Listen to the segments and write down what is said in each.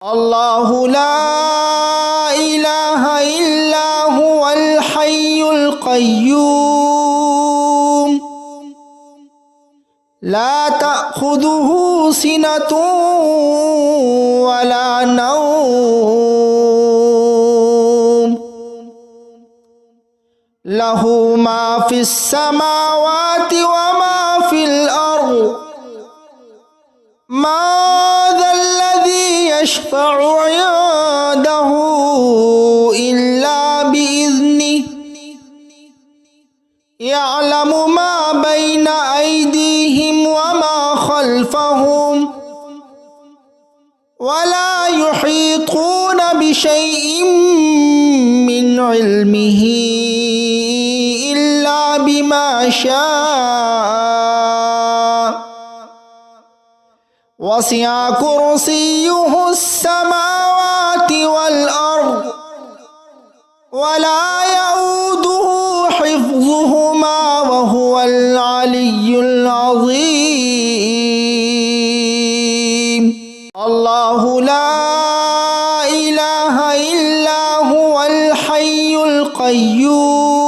الله لا إله إلا هو الحي القيوم لا تأخذه سنة ولا نوم له ما في السماوات وما في الأرض ما ذا الذي يشفع عنده إلا بإذنه يعلم ما بين أيديهم وما خلفهم ولا يحيطون بشيء من علمه إلا بما شاء وسع كرسيه السماوات والأرض ولا يؤوده حفظهما وهو العلي العظيم الله لا إله إلا هو الحي القيوم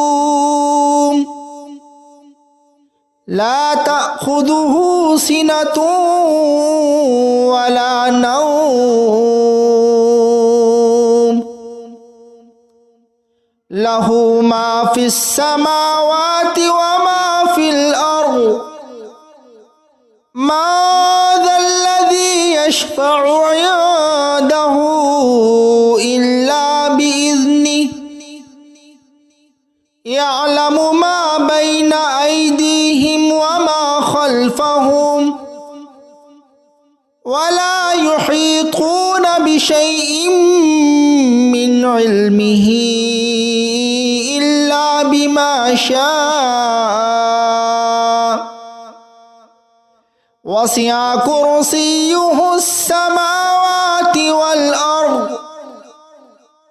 لا تأخذه سنة ولا نوم له ما في السماوات وما في الأرض ما ذا الذي يشفع عنده إلا بإذنه يعلم ما بين أيديهم وما خلفهم ولا يحيطون بشيء من علمه إلا بما شاء وسع كرسيه السماوات والأرض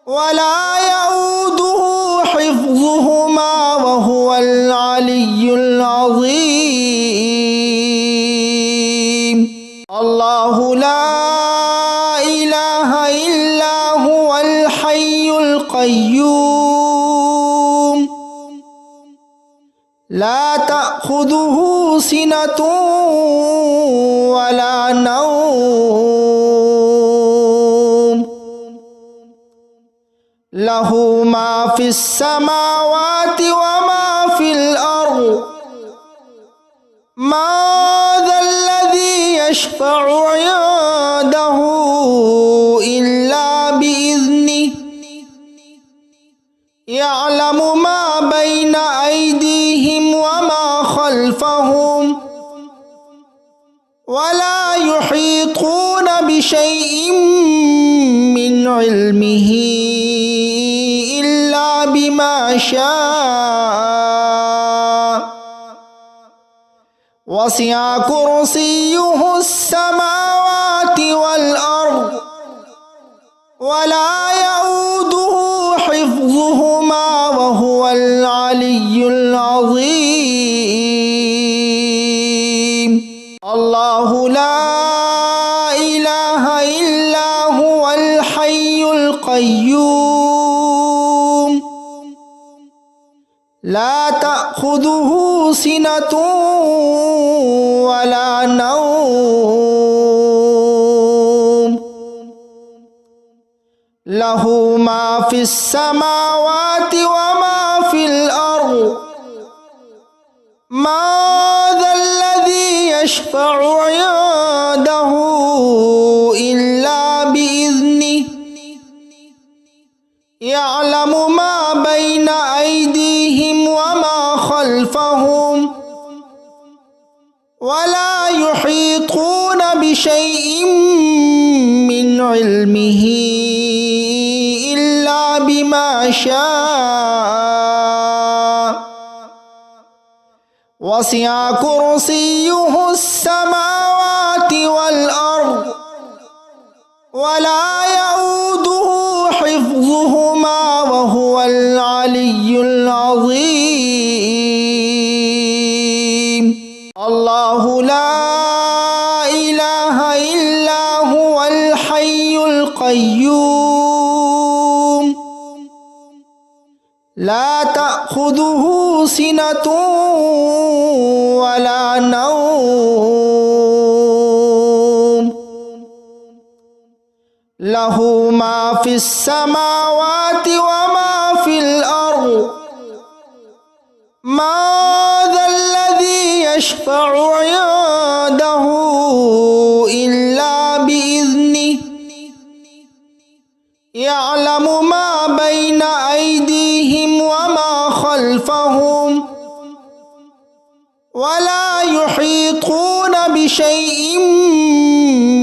ولا يؤوده حفظهما وهو العلي العظيم الله لا إله إلا هو الحي القيوم لا تأخذه سنة ولا نوم له ما في السماوات وما في الأرض ما ذا الذي يشفع عنده إلا بإذنه يعلم ما بين أيديهم وما خلفهم ولا يحيطون بشيء من علمه إلا بما شاء وسع كرسيه السماوات والأرض ولا يؤوده حفظهما وهو العلي العظيم الله لا إله إلا هو الحي القيوم لا تأخذه سنة ولا نوم له ما في السماوات وما في الأرض ما ذا الذي يشفع عنده إلا بإذنه يعلم ما بين أيديهم وما خلفهم ولا يحيطون بشيء من علمه إلا بما شاء وسع كرسيه السماوات والأرض ولا يؤوده حفظهما وهو العلي العظيم الله لا إله إلا هو الحي القيوم القيوم لا تأخذه سنة ولا نوم له ما في السماوات وما في الأرض ما ذا الذي يشفع عنده إلا بإذنه يعلم ما بين أيديهم وما خلفهم ولا يحيطون بشيء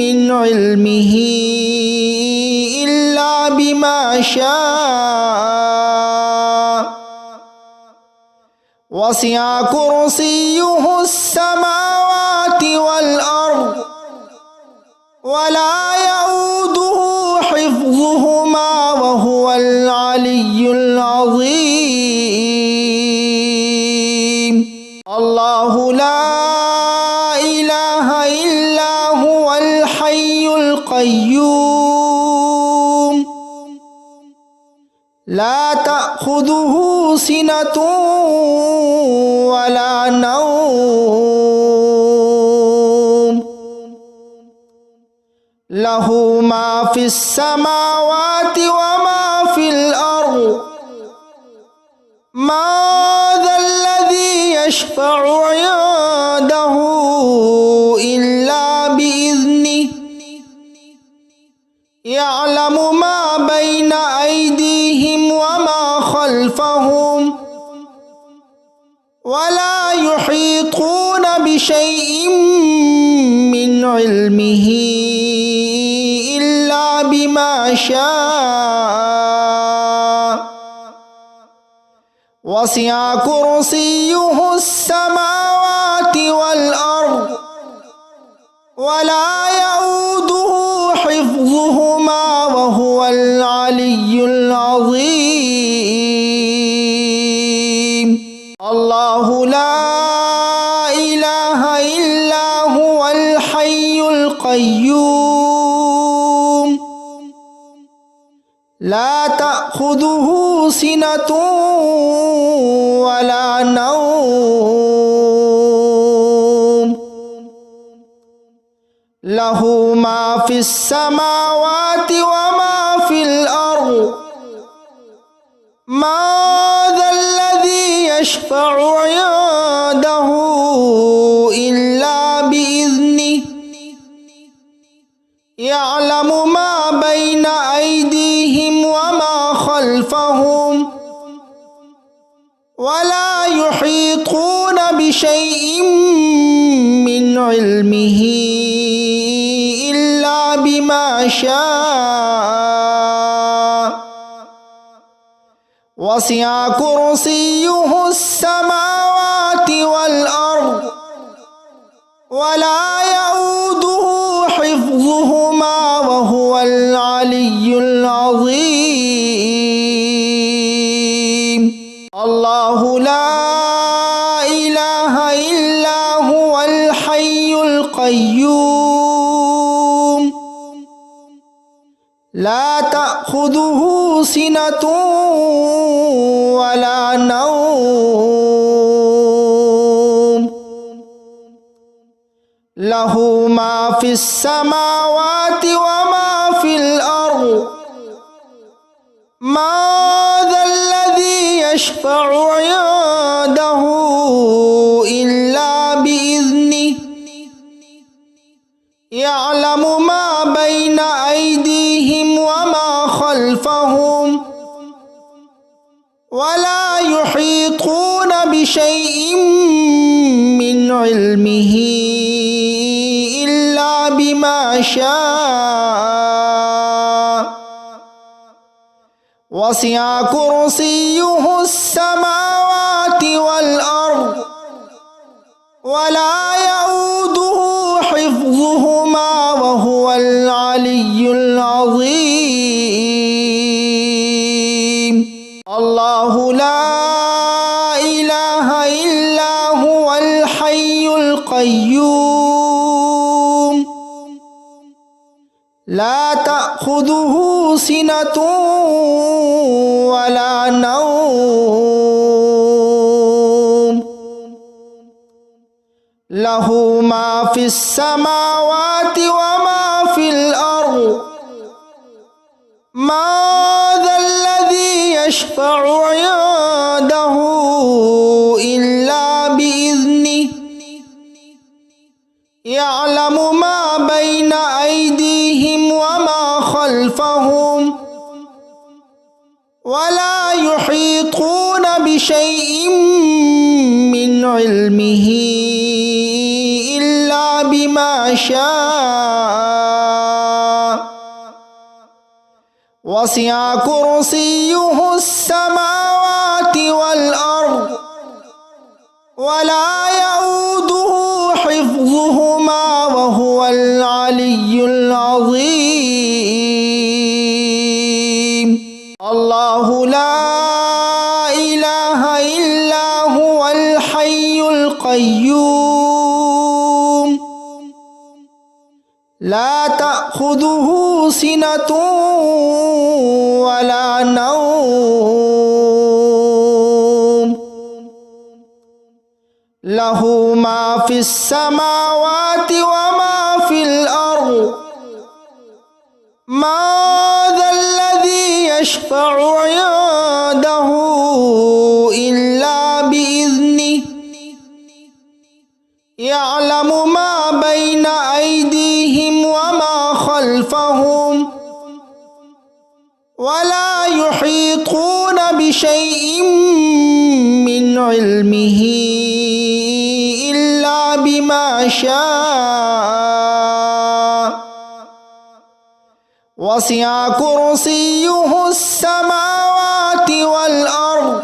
من علمه إلا بما شاء وسع كرسيه السماوات والأرض ولا يؤوده حفظهما وهو العلي العظيم الله لا إله إلا هو الحي القيوم لا تأخذه سنة ولا نوم له ما في السماوات وما في الأرض ما ذا الذي يشفع عنده إلا بإذنه يعلم ما بين أيديهم وما خلفهم ولا يحيطون بشيء من علمه إلا بما شاء وسع كرسيه السماوات والأرض ولا يؤوده حفظهما وهو العلي العظيم الله لا إله إلا هو الحي القيوم لا تأخذه سنة ولا نوم له ما في السماوات وما في الأرض ما ذا الذي يشفع عنده إلا بإذنه يعلم ما بين أيديهم وما خلفهم ولا يحيطون بشيء من علمه إلا بما شاء وسع كرسيه السماوات والأرض ولا يؤوده حفظهما وهو العلي العظيم الله لا إله إلا هو الحي القيوم لا تأخذه سنة ولا نوم له ما في السماوات وما في الأرض ما ذا الذي يشفع عنده إلا بإذنه يعلم ما بين أيديهم وما خلفهم ولا يحيطون بشيء من علمه إلا بما شاء وسع كرسيه السماوات والأرض ولا يؤوده حفظهما وهو العلي العظيم الله لا إله إلا هو الحي القيوم لا تأخذه تأخذه سنة ولا نوم له ما في السماوات وما في الأرض ما ذا الذي يشفع عنده إلا بإذنه يعلم ما بين أيديهم وما خلفهم ولا يحيطون بشيء من علمه إلا بما شاء وسع كرسيه السماوات والأرض ولا يؤوده حفظهما وهو العلي العظيم الله لا إله إلا هو الحي القيوم لا تأخذه سنة ولا نوم له ما في السماوات وما في الأرض ما ذا الذي يشفع عنده إلا بإذنه يعلم ما بين أيديهم وما خلفهم ولا يحيطون بشيء من علمه إلا بما شاء وسع كرسيه السماوات والأرض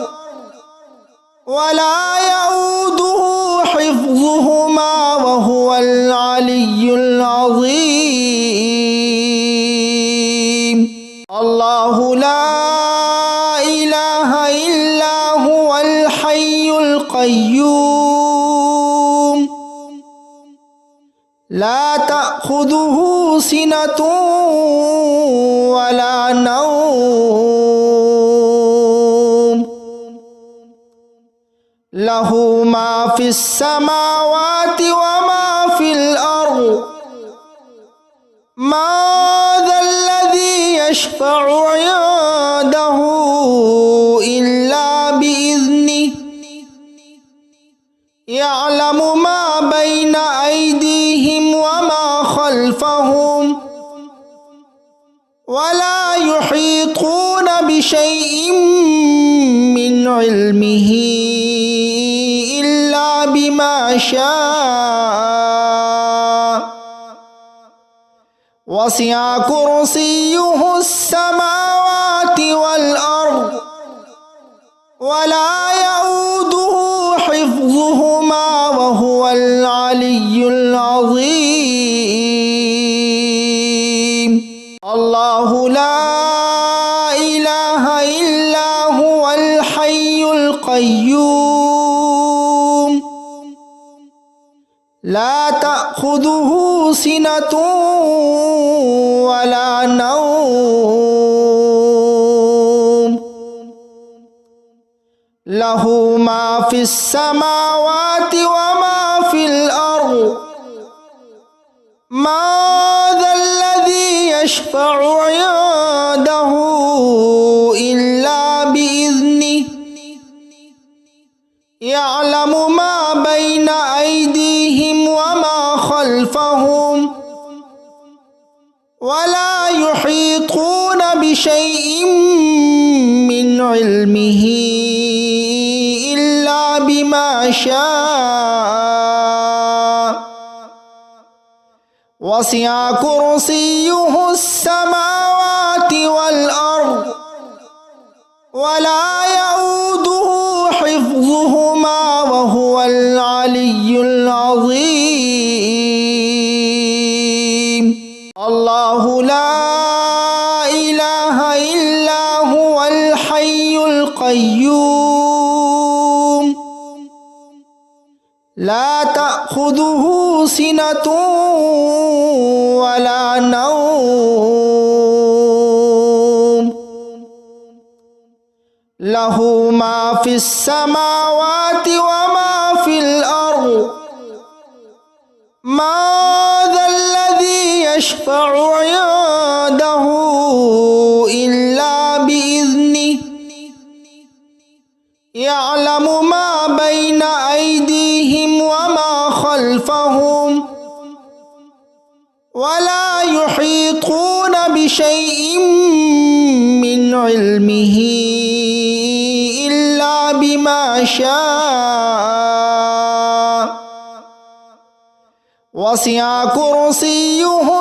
ولا يؤوده حفظهما وهو العلي العظيم الله لا إله إلا هو الحي القيوم لا تأخذه سنة ولا نوم له ما في السماوات وما في الأرض ما ذا الذي يشفع عنده إلا بإذنه يعلم ما بين أيديهم وما خلفهم ولا يحيطون بشيء من علمه إلا بما شاء وسع كرسيه السماوات والأرض ولا يؤوده حفظهما وهو العلي العظيم الله لا إله إلا هو الحي القيوم لا تأخذه سنة ولا نوم له ما في السماوات وما في الأرض ما ذا الذي يشفع عنده إلا بإذنه يعلم ما بين أيديهم وما خلفهم ولا يحيطون بشيء من علمه إلا بما شاء وسع كرسيه السماوات والأرض ولا يؤوده حفظهما وهو العلي العظيم الله لا إله إلا هو الحي القيوم لا تأخذه سنة ولا نوم লাহু মা ফিস সামাওয়াতি ওয়া মা ফিল আরদ মা যাল্লাযী ইয়াশফা'ু 'ইনদাহু ইল্লা বিইذনিহি ইয়া'লামু মা বাইনা আইদিহিম ওয়া মা খালফাহুম ওয়া লা ইউহীতুনা বিশাইইন মিন ইলমিহি ইল্লা বিমা শাআ ওয়াসি'a কুরসিয়্যুহু